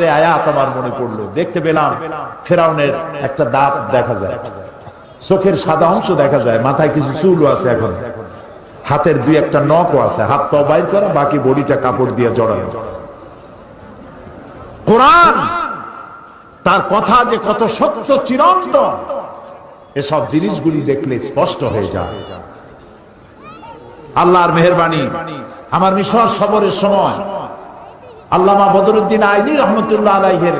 কোরআনের আয়াত আমার মনে পড়লো। দেখতে পেলাম ফেরাউনের একটা দাঁত দেখা যায়, চোখের সাদা অংশ দেখা যায়, মাথায় কিছু চুলও আছে, এখন হাতের দুই একটা নখও আছে, হাত পা বাইর করা, বাকি বডিটা কাপড় দিয়ে জড়ানো। কোরআন তার কথা যে কত সত্য চিরন্তন, এসব জিনিসগুলি দেখলে স্পষ্ট হয়ে যায়। আল্লাহর মেহেরবানি, আমার মিশর সফরের সময় আল্লামা বদরুদ্দিন আইনি রহমতুল্লাহ আলাইহির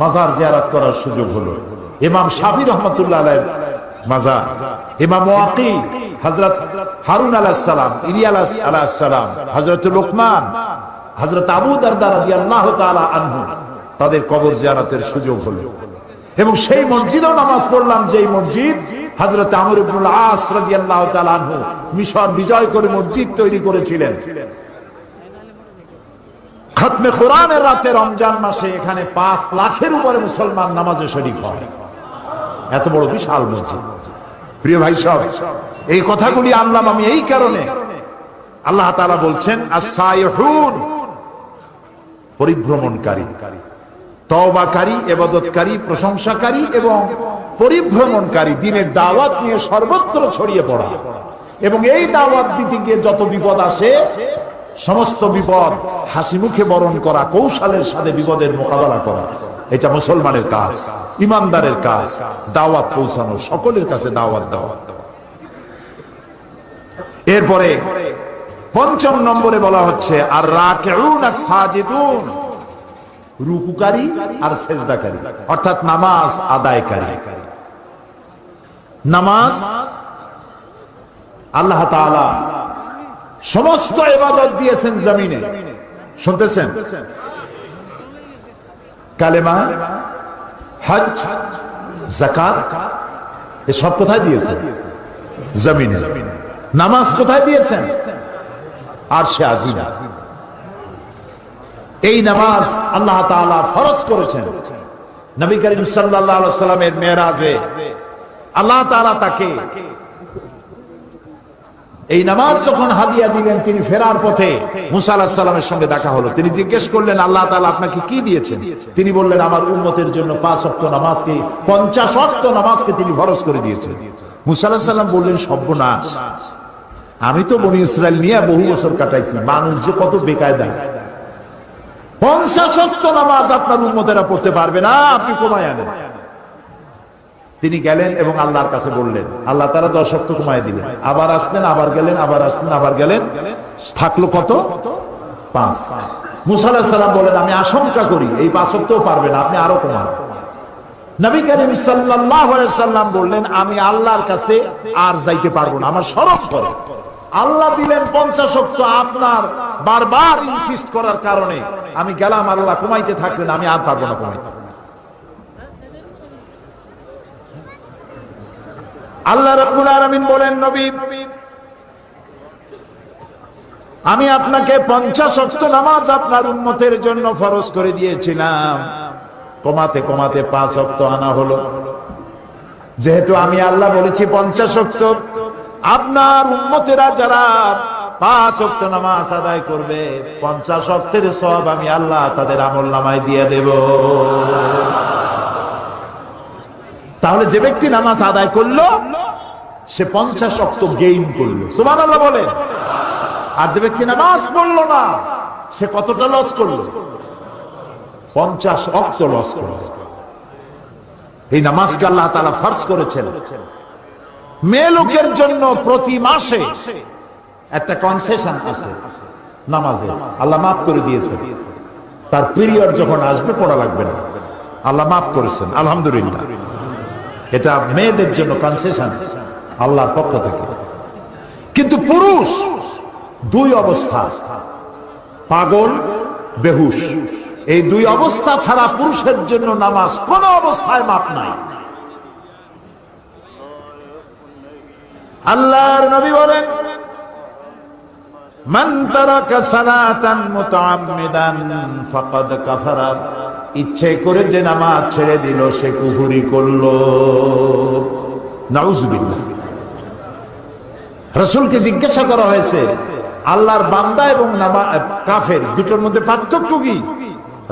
মাজার জিয়ারত করার সুযোগ হলো। ইমাম শাফি রহমতুল্লাহ আলাইহির মাজার, ইমাম ওয়াকি, হযরত হারুন আলাইহিস সালাম, ইলিয়াস আলাইহিস সালাম, হযরত লোকমান, হযরত আবু দারদা রাদিয়াল্লাহু তাআলা আনহু, তাদের কবর জিয়ারতের সুযোগ হলো। এবং সেই মসজিদেও নামাজ পড়লাম, যেই মসজিদ হযরত আমর ইবনুল আস রাদিয়াল্লাহু তাআলা আনহু মিশর বিজয় করে মসজিদ তৈরি করেছিলেন। খতমে কোরআনের রাতে রমজান মাসে এখানে 5 লাখের উপরে মুসলমান নামাজে শরীক হয়। এত বড় বিশাল মসজিদ। প্রিয় ভাই সব, এই কথাগুলি আনলাম আমি এই কারণে, আল্লাহ তাআলা বলছেন আস-সাইহুন, পরিভ্রমণকারী, তওবাকারী, ইবাদতকারী, প্রশংসাকারী এবং পরিভ্রমণকারী, দ্বীনের দাওয়াত নিয়ে সর্বত্র ছড়িয়ে পড়া। এবং এই দাওয়াত দিতে গিয়ে যত বিপদ আসে, সমস্ত বিপদ হাসি মুখে বরণ করা, কৌশলের সাথে বিপদের মোকাবেলা করা, এটা মুসলমানের কাজ, ইমানদারের কাজ। দাওয়াত পৌঁছানো, সকলের কাছে দাওয়াত দেওয়া। এরপরে 5 নম্বরে বলা হচ্ছে আর রাকিউন আস-সাজিদুন, রুকুকারী আর সেজদাকারী, অর্থাৎ নামাজ আদায়কারী। নামাজ আল্লাহ তাআলা সমস্ত ইবাদত দিয়েছেন জমিনে, শুনতেছেন? কালেমা, হজ, যাকাত, এসব কোথায় দিয়েছেন? জমিনে। নামাজ কোথায় দিয়েছেন? আরশে আজিম। এই নামাজ আল্লাহ তাআলা ফরজ করেছেন। নবী করিম সাল্লাল্লাহু আলাইহি ওয়াসাল্লামের মেরাজে আল্লাহ তাআলা তাকে এই নামাজ যখন হাদিয়া দিলেন, তিনি ফেরার পথে মুসা আলাইহিস সালামের সঙ্গে দেখা হলো। তিনি জিজ্ঞেস করলেন, আল্লাহ তাআলা আপনাকে কি দিয়েছেন? তিনি বললেন, আমার উম্মতের জন্য 5 ওয়াক্ত নামাজকে, 50 ওয়াক্ত নামাজকে তিনি ফরজ করে দিয়েছেন। মুসা আলাইহিস সালাম বললেন, সর্বনাশ, আমি তো বনি ইসরাইল নিয়ে বহু বছর কাটাইছি, মানুষ যে কত বেকায়দা, 50 ওয়াক্ত নামাজ আপনার উম্মতেরা পড়তে পারবে না, আপনি কমায় আনেন। তিনি গেলেন এবং আল্লাহর কাছে বললেন, আল্লাহ তাআলা 10 ওয়াক্ত কমায় দিলেন। আবার আসলেন, আবার গেলেন, আবার আসলেন, আবার গেলেন, থাকলো কত? 5। মুসা আলাইহিস সালাম বলেন, আমি আশঙ্কা করি এই 5 ওয়াক্তও পারবে না, আপনি আরো কমান। নবী করিম সাল্লাল্লাহু আলাইহি ওয়াসাল্লাম বললেন, আমি আল্লাহর কাছে আর যাইতে পারবো না, আমার শরম করে। আল্লাহ দিলেন 50 ওয়াক্ত, আপনার বারবার ইনসিস্ট করার কারণে আমি গেলাম, আল্লাহ কমাইতে থাকলেন, আমি আর পারবো না কমাইতে। আল্লাহ রাব্বুল আলামিন বলেন, নবী, আমি আপনাকে 50 ওয়াক্ত নামাজ আপনার উম্মতের জন্য ফরজ করে দিয়েছিলাম, কমাতে কমাতে 5 ওয়াক্ত আনা হলো। যেহেতু আমি আল্লাহ বলেছি 50 ওয়াক্ত, আপনার উম্মতেরা যারা 5 ওয়াক্ত নামাজ আদায় করবে, 50 ওয়াক্তের সওয়াব আমি আল্লাহ তাদের আমলনামায় দিয়ে দেব। তাহলে যে ব্যক্তি নামাজ আদায় করলো, সে 50 ওয়াক্ত গেইন করলো, সুবহানাল্লাহ বলেন। আর যে ব্যক্তি নামাজ পড়লো না, সে কতটা লস করলো? 50 ওয়াক্ত লস করলো। এই নামাজকে আল্লাহ তাআলা ফরজ করেছেন। মেয়ে লোকের জন্য প্রতি মাসে একটা কনসেশন আছে নামাজে, আল্লাহ মাফ করে দিয়েছেন। তার পিরিয়ড যখন আসবে পড়া লাগবে না, আল্লাহ মাফ করেছেন, আলহামদুলিল্লাহ। এটা মেয়েদের জন্য কনসেশন আল্লাহর পক্ষ থেকে। কিন্তু পুরুষ 2 অবস্থা, পাগল, বেহুশ, এই 2 অবস্থা ছাড়া পুরুষের জন্য নামাজ কোন অবস্থায় মাপ নাই। আল্লাহর নবী বলেন, মান তারাকা সালাতান মুতাআম্মিদান ফাকাদ কাফারা, ইচ্ছে করে যে নামাজ ছেড়ে দিল সে কুফরি করলো। নাউযুবিল্লাহ। রাসূলকে জিজ্ঞাসা করা হয়েছে, আল্লাহর বান্দা এবং কাফের দুটোর মধ্যে পার্থক্য কি?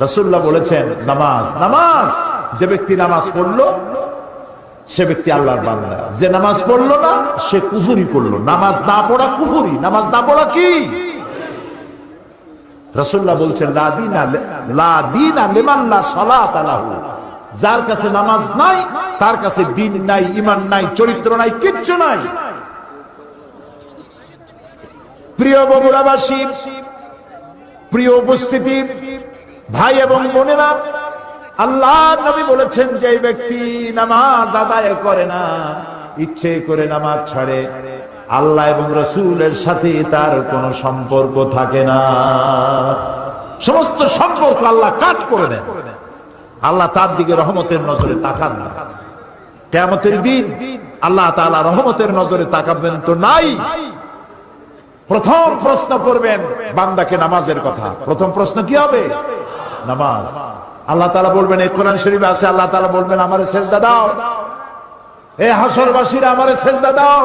রাসূলুল্লাহ বলেছেন নামাজ, নামাজ যে ব্যক্তি নামাজ পড়লো সে ব্যক্তি আল্লাহর বান্দা, যে নামাজ পড়লো না সে কুফরি করলো। নামাজ না পড়া কুফরি, নামাজ না পড়া কি? রাসূলুল্লাহ বলছেন লা দীনা লিমান লা সালাতা লাহু, যার কাছে নামাজ নাই তার কাছে দ্বীন নাই, ঈমান নাই, চরিত্র নাই, কিচ্ছু নাই। প্রিয় বগুড়াবাসী, প্রিয় উপস্থিতি, ভাই এবং বোনেরা, আল্লাহর নবী বলেছেন যে ব্যক্তি নামাজ আদায় করে না, ইচ্ছে করে নামাজ ছাড়ে, আল্লাহ এবং রাসূলের সাথে তার কোনো সম্পর্ক থাকে না। সমস্ত সম্পর্ক আল্লাহ কাট করে দেন। আল্লাহ তার দিকে রহমতের নজরে তাকান না। কিয়ামতের দিন আল্লাহ তাআলা রহমতের নজরে তাকাবেন তো নাই। প্রথম প্রশ্ন করবেন বান্দাকে নামাজের কথা। প্রথম প্রশ্ন কি হবে? নামাজ। আল্লাহ তাআলা বলবেন, এই কোরআন শরীফে আছে, আল্লাহ তাআলা বলবেন আমারে সেজদা দাও, এ হাসরবাসীরা আমারে সেজদা দাও।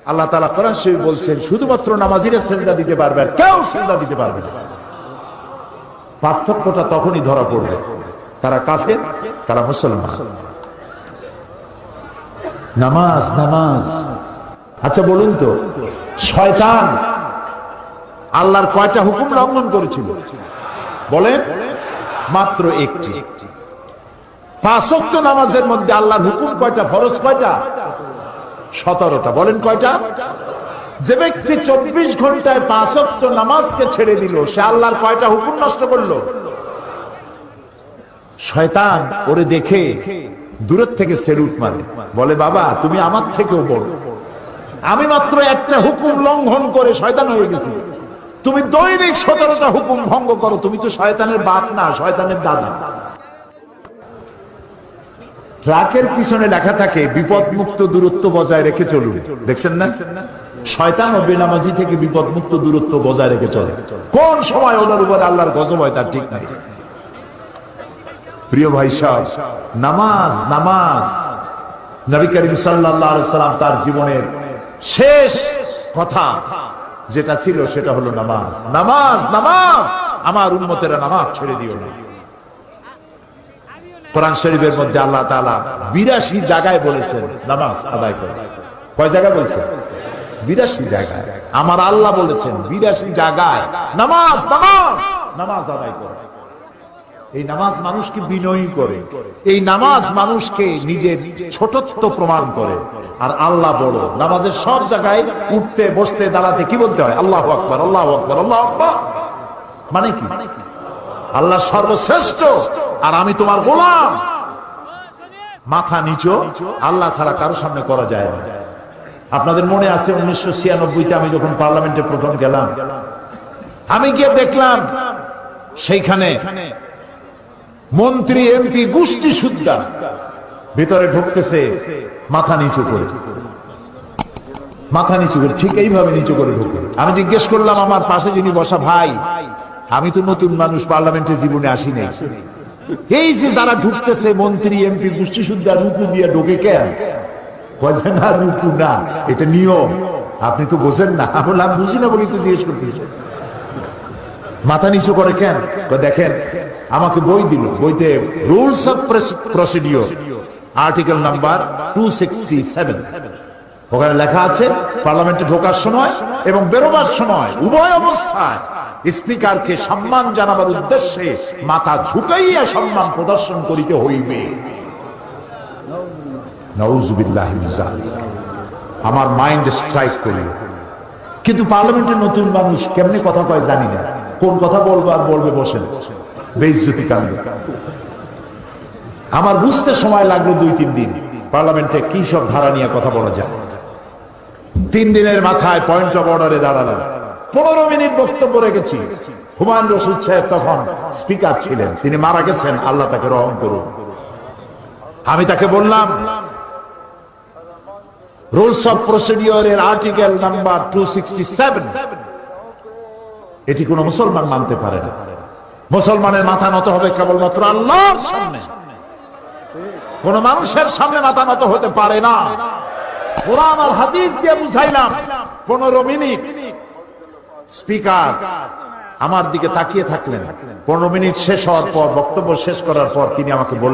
আল্লাহ তাআলা কোরআন শরীফ বলছেন শুধুমাত্র নামাজিরা সেজদা দিতে পারবে, আর কেউ সেজদা দিতে পারবে না। পার্থক্যটা তখনই ধরা পড়বে, তারা কাফের, তারা মুসলমান। নামাজ, নামাজ। আচ্ছা বলুন তো, শয়তান আল্লাহর কয়টা হুকুম লঙ্ঘন করেছিল? বলেন। মাত্র একটি। 5 ওয়াক্ত নামাজের মধ্যে আল্লাহর হুকুম কয়টা? ফরজ কয়টা? 17টা। বলেন কয়টা? যে ব্যক্তি 24 ঘন্টায় 5 ওয়াক্ত নামাজকে ছেড়ে দিল, সে আল্লাহর কয়টা হুকুম নষ্ট করলো? শয়তান ওরে দেখে দূরের থেকে সেলুট মারে, বলে বাবা তুমি আমার থেকেও বড়, আমি মাত্র একটা হুকুম লঙ্ঘন করে শয়তান হয়ে গেছি, তুমি দৈনিক 17টা হুকুম ভঙ্গ করো, তুমি তো শয়তানের বাপ না, শয়তানের দাদা। ট্রাকের পিছনে লেখা থাকে বিপদ মুক্ত দূরত্ব বজায় রেখে চলুন, দেখছেন না? শয়তান ও বেনামাজি থেকে বিপদ মুক্ত দূরত্ব বজায় রেখে চলে। কোন সময় ওনার উপর আল্লাহর গজব হয় তার ঠিক নাই। প্রিয় ভাই সাহেব, নামাজ, নামাজ। নবী করিম সাল্লাল্লাহু আলাইহি সাল্লাম তার জীবনের শেষ কথা যেটা ছিল সেটা হলো নামাজ, নামাজ, নামাজ। আমার উম্মতেরা নামাজ ছেড়ে দিও না। কোরআন শরীফের মধ্যে আল্লাহ তাআলা 82 জায়গায় বলেছেন নামাজ আদায় করো। কয় জায়গায় বলেছেন? 82 জায়গায়। আমার আল্লাহ বলেছেন 82 জায়গায় নামাজ, নামাজ, নামাজ আদায় করো। এই নামাজ মানুষকে বিনয়ী করে, এই নামাজ মানুষকে নিজের ছোটত্ব প্রমাণ করে। আর আল্লাহ বড়। নামাজের সব জায়গায় উঠতে বসতে দাঁড়াতে কি বলতে হয়? আল্লাহু আকবার, আল্লাহু আকবার, আল্লাহু আকবার। মানে কি? আল্লাহ সর্বশ্রেষ্ঠ আর আমি তোমার গোলাম। মাথা নিচু আল্লাহ ছাড়া কারো সামনে করা যায় না। আপনাদের মনে আছে 1996-তে আমি যখন পার্লামেন্টে প্রথম গেলাম, আমি গিয়ে দেখলাম সেইখানে মন্ত্রী এমপি গোষ্ঠী সুদ্ধা ভিতরে ঢুকতেছে মাথা নিচু করে, মাথা নিচু করে, ঠিক এইভাবে নিচু করে ঢুকে। আমি জিজ্ঞেস করলাম আমার পাশে যিনি বসা, ভাই আমি তো নতুন মানুষ, পার্লামেন্টে জীবনে আসি নাই, এই যে যারা ঢুকতেছে মন্ত্রী এমপি গোষ্ঠী সুদ্ধা রুকু দিয়ে ঢোকে কেন? না রুকু না, এটা নিয়ম, আপনি তো বোঝেন না। বললাম বুঝি না বলি তো জিজ্ঞেস করতেছি। মাথা নিচু করে কেন? দেখেন আমাকে বই দিল, বইতে rules of procedure article number 267, ওখানে লেখা আছে পার্লামেন্টে ঢোকার সময় এবং বেরোবার সময় উভয় অবস্থায় স্পিকারকে সম্মান জানাবার উদ্দেশ্যে মাথা ঝুঁকাইয়া সম্মান প্রদর্শন করিতে হইবে। নাউযুবিল্লাহ মিন যালিক। আমার মাইন্ড স্ট্রাইক করিল। কিন্তু পার্লামেন্টের নতুন মানুষ কেমনে কথা কয় জানি না, কোন কথা বলবো আর বলবে বসেন, বেইজ্জতি কাণ্ড। আমার বুঝতে সময় লাগলো 2-3 দিন পার্লামেন্টে কি সব ধারা নিয়ে কথা বলা যায়। 3 দিনের মাথায় পয়েন্ট অফ অর্ডারে দাঁড়ালাম, 15 মিনিট বক্তব্য রেখেছি। হুমায়ুন রশিদ সাহেব তখন স্পিকার ছিলেন, তিনি মারা গেছেন, আল্লাহ তাকে রহম করুন। আমি তাকে বললাম রুলস অফ প্রসিডিওরের আর্টিকেল নাম্বার 267 এটি কোন মুসলমান মানতে পারে না। মুসলমানের মাথা নত হবে কেবলমাত্র আল্লাহর সামনে, কোন মানুষের সামনে মাথা নত হতে পারে না। কোরআন আর হাদিস দিয়ে বুঝাইলাম। 15 মিনিট স্পিকার আমার দিকে তাকিয়ে থাকলেন। 15 মিনিট শেষ হওয়ার পর, বক্তব্য শেষ করার পর তিনি আমাকে বললেন,